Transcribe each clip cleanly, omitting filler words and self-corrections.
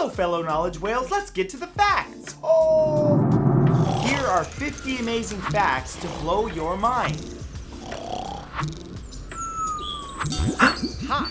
Hello, fellow knowledge whales, let's get to the facts. Oh! Here are 50 amazing facts to blow your mind. Ha!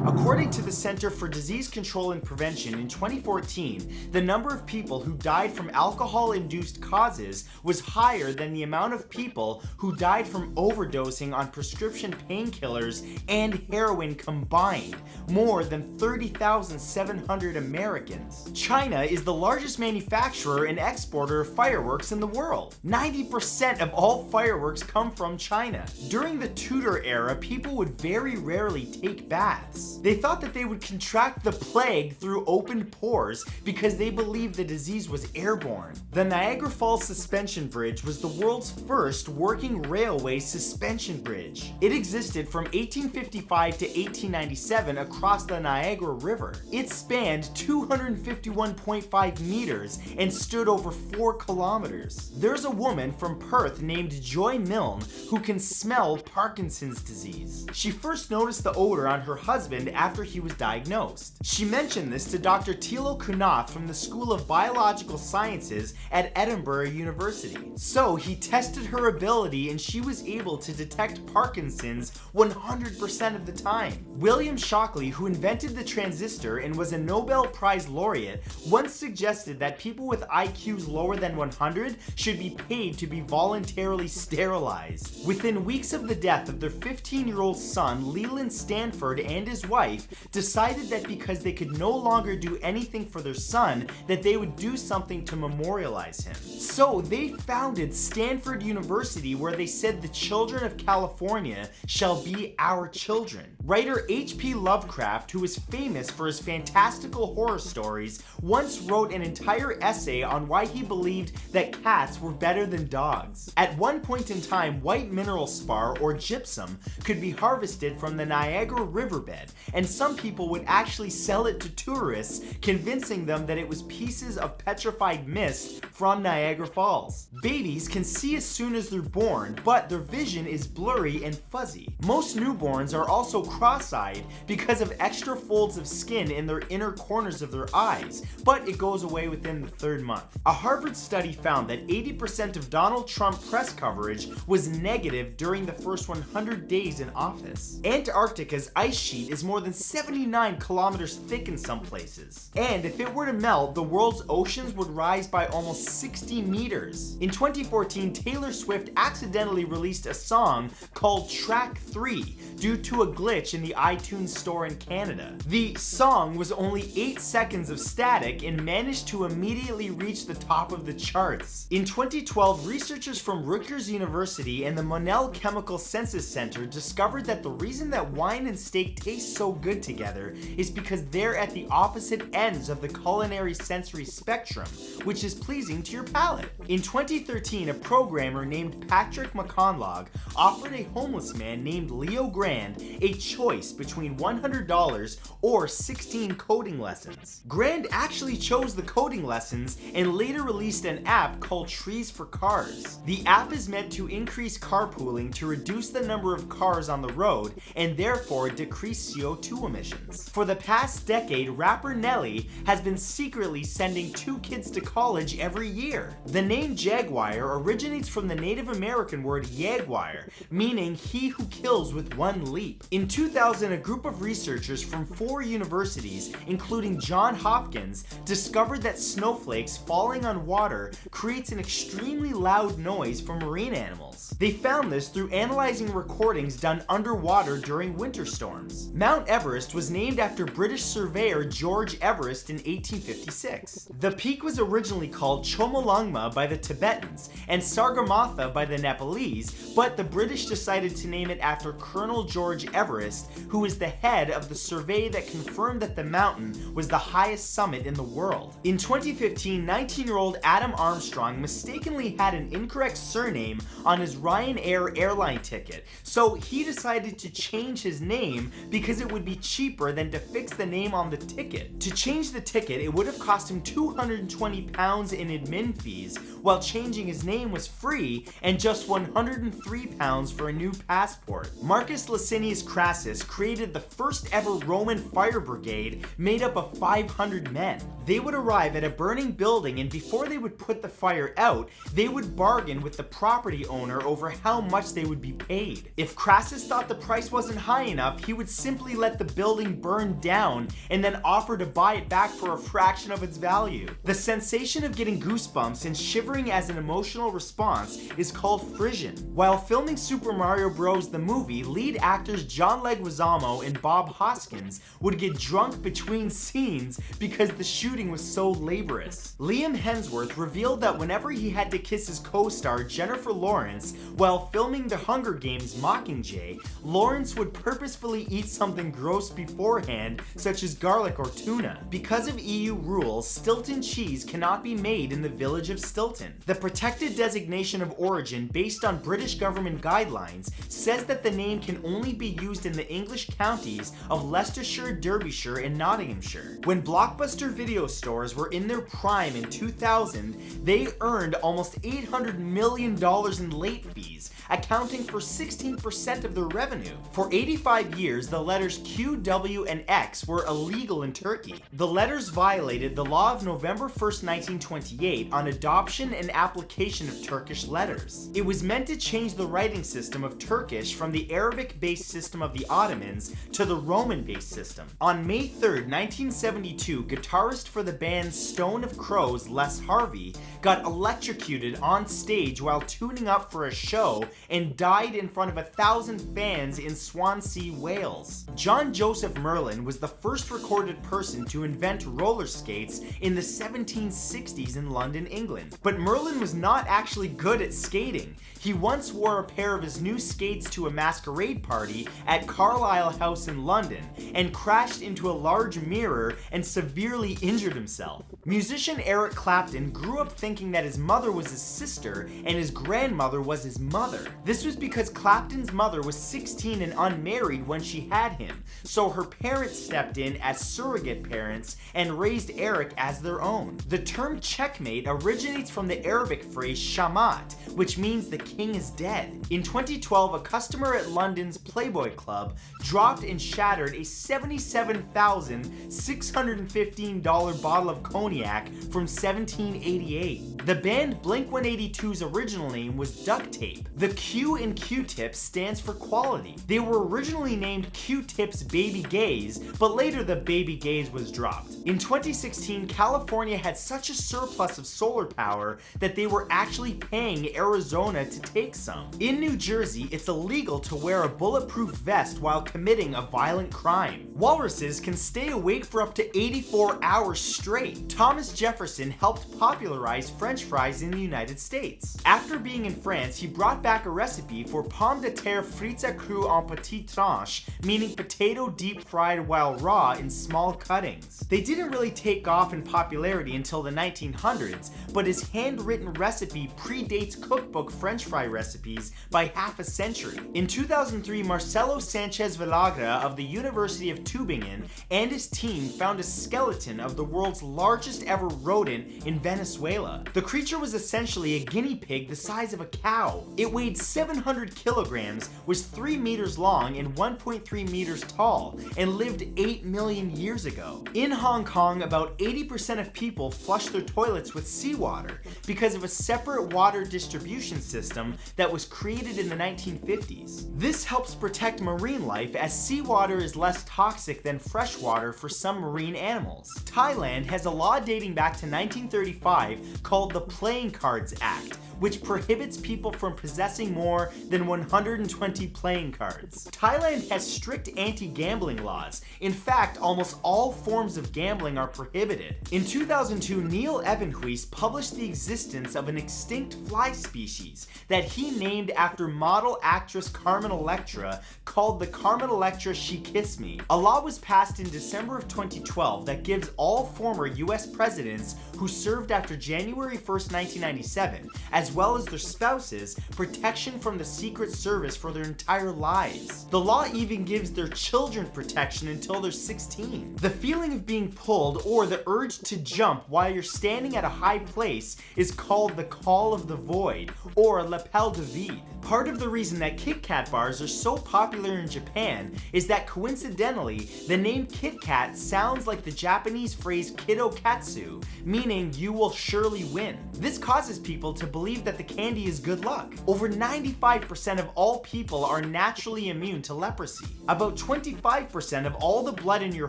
According to the Center for Disease Control and Prevention in 2014, the number of people who died from alcohol-induced causes was higher than the amount of people who died from overdosing on prescription painkillers and heroin combined, more than 30,700 Americans. China is the largest manufacturer and exporter of fireworks in the world. 90% of all fireworks come from China. During the Tudor era, people would very rarely take baths. They thought that they would contract the plague through open pores because they believed the disease was airborne. The Niagara Falls Suspension Bridge was the world's first working railway suspension bridge. It existed from 1855 to 1897 across the Niagara River. It spanned 251.5 meters and stood over 4 kilometers. There's a woman from Perth named Joy Milne who can smell Parkinson's disease. She first noticed the odor on her husband after he was diagnosed. She mentioned this to Dr. Thilo Kunath from the School of Biological Sciences at Edinburgh University. So he tested her ability and she was able to detect Parkinson's 100% of the time. William Shockley, who invented the transistor and was a Nobel Prize laureate, once suggested that people with IQs lower than 100 should be paid to be voluntarily sterilized. Within weeks of the death of their 15-year-old son, Leland Stanford and his wife decided that because they could no longer do anything for their son, that they would do something to memorialize him. So they founded Stanford University, where they said the children of California shall be our children. Writer H.P. Lovecraft, who is famous for his fantastical horror stories, once wrote an entire essay on why he believed that cats were better than dogs. At one point in time, white mineral spar, or gypsum, could be harvested from the Niagara riverbed, and some people would actually sell it to tourists, convincing them that it was pieces of petrified mist from Niagara Falls. Babies can see as soon as they're born, but their vision is blurry and fuzzy. Most newborns are also cross-eyed because of extra folds of skin in their inner corners of their eyes, but it goes away within the 3rd month. A Harvard study found that 80% of Donald Trump press coverage was negative during the first 100 days in office. Antarctica's ice sheet is more than 79 kilometers thick in some places. And if it were to melt, the world's oceans would rise by almost 60 meters. In 2014, Taylor Swift accidentally released a song called Track 3 due to a glitch in the iTunes store in Canada. The song was only 8 seconds of static and managed to immediately reach the top of the charts. In 2012, researchers from Rutgers University and the Monell Chemical Senses Center discovered that the reason that wine and steak taste so good together is because they're at the opposite ends of the culinary sensory spectrum, which is pleasing to your palate. In 2013, a programmer named Patrick McConlog offered a homeless man named Leo Grand a choice between $100 or 16 coding lessons. Grand actually chose the coding lessons and later released an app called Trees for Cars. The app is meant to increase carpooling to reduce the number of cars on the road and therefore decrease CO2 emissions. For the past decade, rapper Nelly has been secretly sending 2 kids to college every year. The name Jaguar originates from the Native American word jaguar, meaning he who kills with one leap. In 2000, a group of researchers from 4 universities, including Johns Hopkins, discovered that snowflakes falling on water creates an extremely loud noise for marine animals. They found this through analyzing recordings done underwater during winter storms. Mount Everest was named after British surveyor George Everest in 1856. The peak was originally called Chomolungma by the Tibetans and Sagarmatha by the Nepalese, but the British decided to name it after Colonel George Everest, who is the head of the survey that confirmed that the mountain was the highest summit in the world. In 2015, 19-year-old Adam Armstrong mistakenly had an incorrect surname on his Ryanair airline ticket, so he decided to change his name because it it would be cheaper than to fix the name on the ticket. To change the ticket, it would have cost him £220 in admin fees, while changing his name was free and just £103 for a new passport. Marcus Licinius Crassus created the first ever Roman fire brigade made up of 500 men. They would arrive at a burning building, and before they would put the fire out, they would bargain with the property owner over how much they would be paid. If Crassus thought the price wasn't high enough, he would simply let the building burn down and then offer to buy it back for a fraction of its value. The sensation of getting goosebumps and shivering as an emotional response is called frisson. While filming Super Mario Bros. The movie, lead actors John Leguizamo and Bob Hoskins would get drunk between scenes because the shooting was so laborious. Liam Hemsworth revealed that whenever he had to kiss his co-star Jennifer Lawrence while filming The Hunger Games: Mockingjay, Lawrence would purposefully eat something gross beforehand, such as garlic or tuna. Because of EU rules, Stilton cheese cannot be made in the village of Stilton. The protected designation of origin, based on British government guidelines, says that the name can only be used in the English counties of Leicestershire, Derbyshire, and Nottinghamshire. When Blockbuster video stores were in their prime in 2000, they earned almost $800 million in late fees, accounting for 16% of their revenue. For 85 years, the letters Q, W, and X were illegal in Turkey. The letters violated the law of November 1st, 1928 on adoption and application of Turkish letters. It was meant to change the writing system of Turkish from the Arabic-based system of the Ottomans to the Roman-based system. On May 3rd, 1972, guitarist for the band Stone of Crows, Les Harvey, got electrocuted on stage while tuning up for a show and died in front of 1,000 fans in Swansea, Wales. John Joseph Merlin was the first recorded person to invent roller skates in the 1760s in London, England. But Merlin was not actually good at skating. He once wore a pair of his new skates to a masquerade party at Carlisle House in London and crashed into a large mirror and severely injured himself. Musician Eric Clapton grew up thinking that his mother was his sister and his grandmother was his mother. This was because Clapton's mother was 16 and unmarried when she had him, so her parents stepped in as surrogate parents and raised Eric as their own. The term checkmate originates from the Arabic phrase shamat, which means the king is dead. In 2012, a customer at London's Playboy Club dropped and shattered a $77,615 bottle of cognac from 1788. The band Blink-182's original name was Duct Tape. The Q in Q-Tips stands for quality. They were originally named Q-Tips Baby Gays, but later the Baby Gays was dropped. In 2016, California had such a surplus of solar power that they were actually paying Arizona to take some. In New Jersey, it's illegal to wear a bulletproof vest while committing a violent crime. Walruses can stay awake for up to 84 hours straight. Thomas Jefferson helped popularize French fries in the United States. After being in France, he brought back a recipe for pommes de terre frites à cru en petites tranches, meaning potato deep fried while raw in small cuttings. They didn't really take off in popularity until the 1900s, but his handwritten recipe predates cookbook French fry recipes by half a century. In 2003, Marcelo Sanchez Villagra of the University of Tübingen and his team found a skeleton of the world's largest ever rodent in Venezuela. The creature was essentially a guinea pig the size of a cow. It weighed 700 kilograms, was 3 meters long and 1.3 meters tall, and lived 8 million years ago. In Hong Kong, about 80% of people flush their toilets with seawater because of a separate water distribution system that was created in the 1950s. This helps protect marine life, as seawater is less toxic than fresh water for some marine animals. Thailand has a law dating back to 1935 called the Playing Cards Act, which prohibits people from possessing more than 120 playing cards. Thailand has strict anti-gambling laws. In fact, almost all forms of gambling are prohibited. In 2002, Neil Evenhuis published the existence of an extinct fly species that he named after model actress Carmen Electra, called the Carmen Electra She Kissed Me. A law was passed in December of 2012 that gives all former US presidents who served after January 1st, 1997, as as well as their spouses, protection from the Secret Service for their entire lives. The law even gives their children protection until they're 16. The feeling of being pulled or the urge to jump while you're standing at a high place is called the call of the void, or l'appel du vide. Part of the reason that Kit Kat bars are so popular in Japan is that coincidentally, the name Kit Kat sounds like the Japanese phrase kidokatsu, meaning you will surely win. This causes people to believe that the candy is good luck. Over 95% of all people are naturally immune to leprosy. About 25% of all the blood in your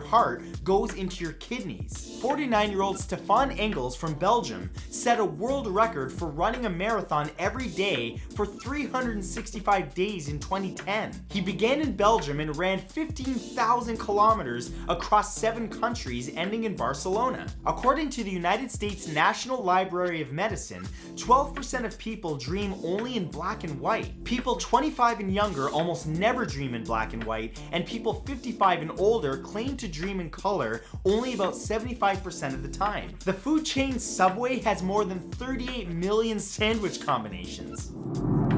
heart goes into your kidneys. 49-year-old Stefan Engels from Belgium set a world record for running a marathon every day for 365 days in 2010. He began in Belgium and ran 15,000 kilometers across 7 countries, ending in Barcelona. According to the United States National Library of Medicine, 12% of people dream only in black and white. People 25 and younger almost never dream in black and white, and people 55 and older claim to dream in color only about 75% of the time. The food chain Subway has more than 38 million sandwich combinations.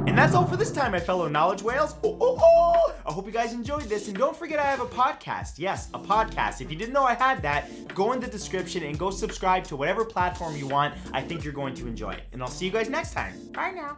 And that's all for this time, my fellow knowledge whales. I hope you guys enjoyed this, and don't forget I have a podcast. Yes, a podcast. If you didn't know I had that, go in the description and go subscribe to whatever platform you want. I think you're going to enjoy it. And I'll see you guys next time. Bye now.